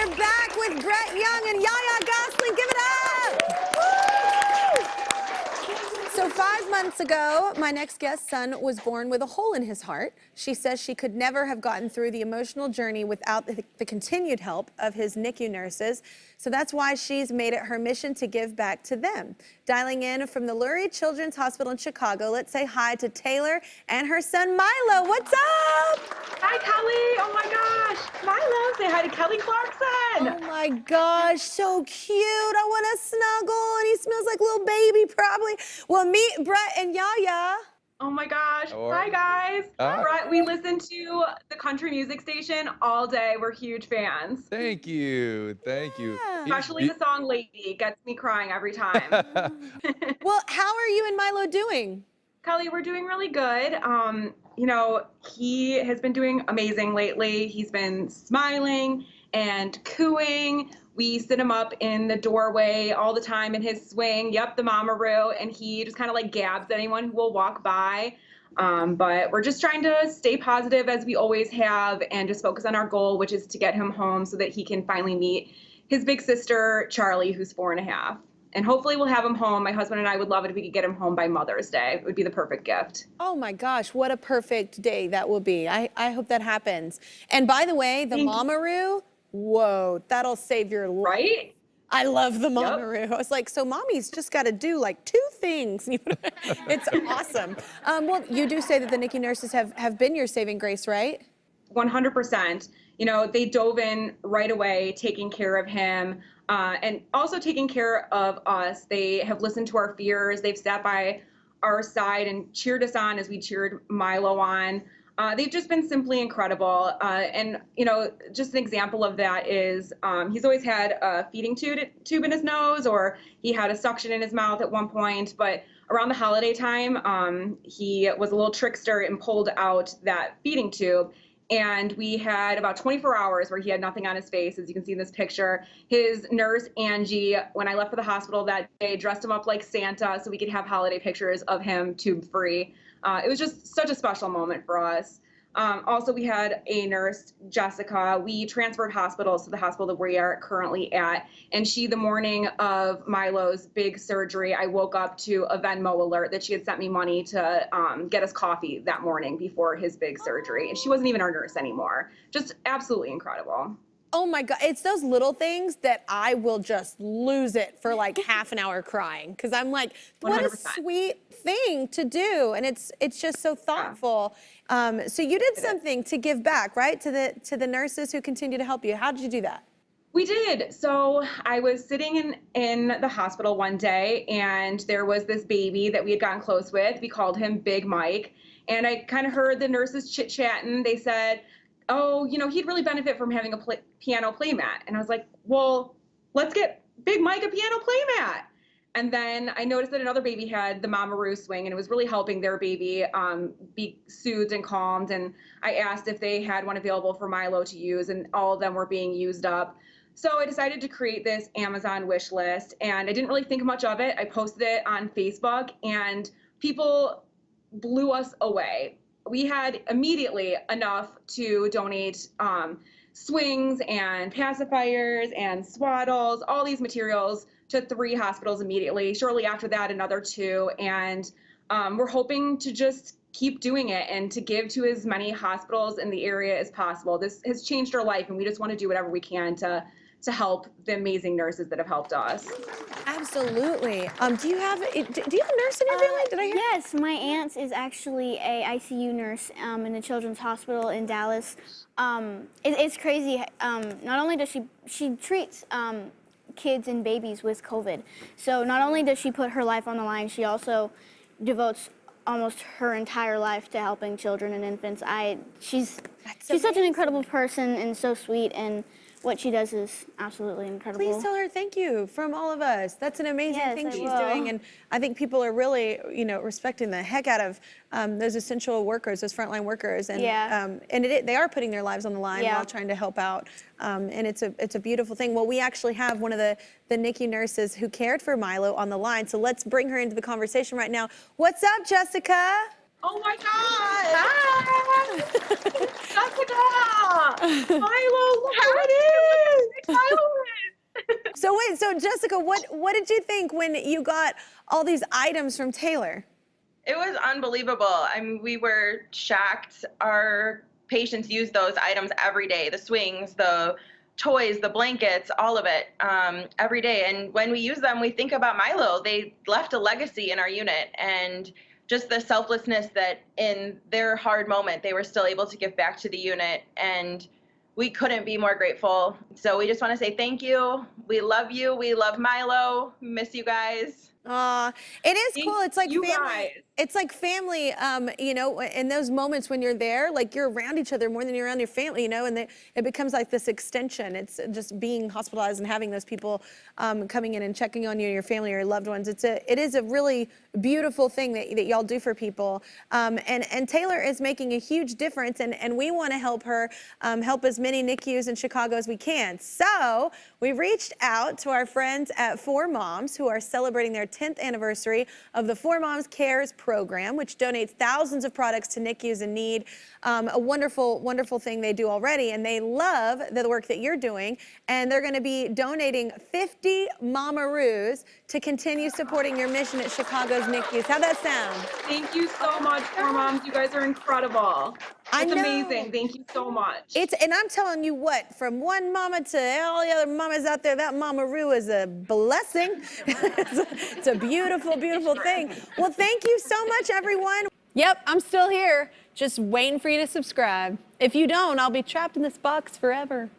We're back with Brett Young and Yaya Gosling. Give it up! Woo! So 5 months ago, my next guest's son was born with a hole in his heart. She says she could never have gotten through the emotional journey without the continued help of his NICU nurses. So that's why she's made it her mission to give back to them. Dialing in from the Lurie Children's Hospital in Chicago, let's say hi to Taylor and her son Milo. What's up? Hi, Kelly. Oh my gosh. Milo, say hi to Kelly Clarkson. Oh my gosh, so cute. I want to snuggle, and he smells like little baby probably. Well, meet Brett and Yaya. Oh my gosh. Hi, guys. Brett, we listen to the country music station all day. We're huge fans. Thank you. Thank you. Especially the song Lady gets me crying every time. Well, how are you and Milo doing? Kelly, we're doing really good. You know, he has been doing amazing lately. He's been smiling and cooing. We sit him up in the doorway all the time in his swing. Yep, the Mamaroo, and he just kind of like gabs at anyone who will walk by. But we're just trying to stay positive as we always have and just focus on our goal, which is to get him home so that he can finally meet his big sister, Charlie, who's 4.5. And hopefully we'll have him home. My husband and I would love it if we could get him home by Mother's Day. It would be the perfect gift. Oh my gosh, what a perfect day that will be. I hope that happens. And by the way, the Mamaroo, whoa, that'll save your life. Right? I love the Mamaroo. I was like, so mommy's just got to do like 2 things. It's awesome. Well, you do say that the NICU nurses have been your saving grace, right? 100%. You know, they dove in right away, taking care of him, and also taking care of us. They have listened to our fears. They've sat by our side and cheered us on as we cheered Milo on. They've just been simply incredible. And, you know, just an example of that is he's always had a feeding tube in his nose, or he had a suction in his mouth at one point. But around the holiday time, he was a little trickster and pulled out that feeding tube. And we had about 24 hours where he had nothing on his face, as you can see in this picture. His nurse, Angie, when I left for the hospital that day, dressed him up like Santa so we could have holiday pictures of him tube-free. It was just such a special moment for us. Also, we had a nurse, Jessica. We transferred hospitals to the hospital that we are currently at. And she, the morning of Milo's big surgery, I woke up to a Venmo alert that she had sent me money to get us coffee that morning before his big surgery. And she wasn't even our nurse anymore. Just absolutely incredible. Oh my God, it's those little things that I will just lose it for like half an hour crying. Because I'm like, what 100%. a sweet thing to do. And it's just so thoughtful. So you did something to give back, right? To the nurses who continue to help you. How did you do that? We did. So I was sitting in the hospital one day, and there was this baby that we had gotten close with. We called him Big Mike. And I kind of heard the nurses chit-chatting. They said, oh, you know, he'd really benefit from having a piano playmat. And I was like, well, let's get Big Mike a piano playmat. And then I noticed that another baby had the Mamaroo swing, and it was really helping their baby be soothed and calmed. And I asked if they had one available for Milo to use, and all of them were being used up. So I decided to create this Amazon wish list, and I didn't really think much of it. I posted it on Facebook, and people blew us away. We had immediately enough to donate swings and pacifiers and swaddles, all these materials to 3 hospitals immediately. Shortly after that, another 2. And we're hoping to just keep doing it and to give to as many hospitals in the area as possible. This has changed our life, and we just want to do whatever we can to help the amazing nurses that have helped us. Absolutely. Do you have a nurse in your family? Did I hear? Yes, my aunt is actually a ICU nurse in the Children's Hospital in Dallas. It's crazy. Not only does she treats kids and babies with COVID. So not only does she put her life on the line, she also devotes almost her entire life to helping children and infants. She's such an incredible person and so sweet, and what she does is absolutely incredible. Please tell her thank you from all of us. That's an amazing thing she's doing, and I think people are really, you know, respecting the heck out of those essential workers, those frontline workers, and they are putting their lives on the line while trying to help out, and it's a beautiful thing. Well, we actually have one of the NICU nurses who cared for Milo on the line, so let's bring her into the conversation right now. What's up, Jessica? Oh my God! Hi! Jessica! Milo, look how it is! So wait, so Jessica, what did you think when you got all these items from Taylor? It was unbelievable. I mean, we were shocked. Our patients use those items every day, the swings, the toys, the blankets, all of it, every day. And when we use them, we think about Milo. They left a legacy in our unit, and just the selflessness that in their hard moment, they were still able to give back to the unit. And we couldn't be more grateful. So we just want to say thank you. We love you. We love Milo. Miss you guys. It is Thank cool. It's like you family. guys. It's like family. You know, in those moments when you're there, like you're around each other more than you're around your family. You know, and it becomes like this extension. It's just being hospitalized and having those people coming in and checking on you, your family, or your loved ones. It is a really beautiful thing that y'all do for people. And Taylor is making a huge difference, and we want to help her help as many NICUs in Chicago as we can. So we reached out to our friends at 4Moms, who are celebrating their 10th anniversary of the 4Moms Cares program, which donates thousands of products to NICUs in need. A wonderful, wonderful thing they do already, and they love the work that you're doing. And they're going to be donating 50 Mamaroos to continue supporting your mission at Chicago's NICUs. How'd that sound? Thank you so much, 4Moms. You guys are incredible. I It's know. amazing. Thank you so much. And I'm telling you what, from one mama to all the other mamas out there, that Mamaroo is a blessing. It's a beautiful, beautiful thing. Well, thank you so much, everyone. Yep, I'm still here, just waiting for you to subscribe. If you don't, I'll be trapped in this box forever.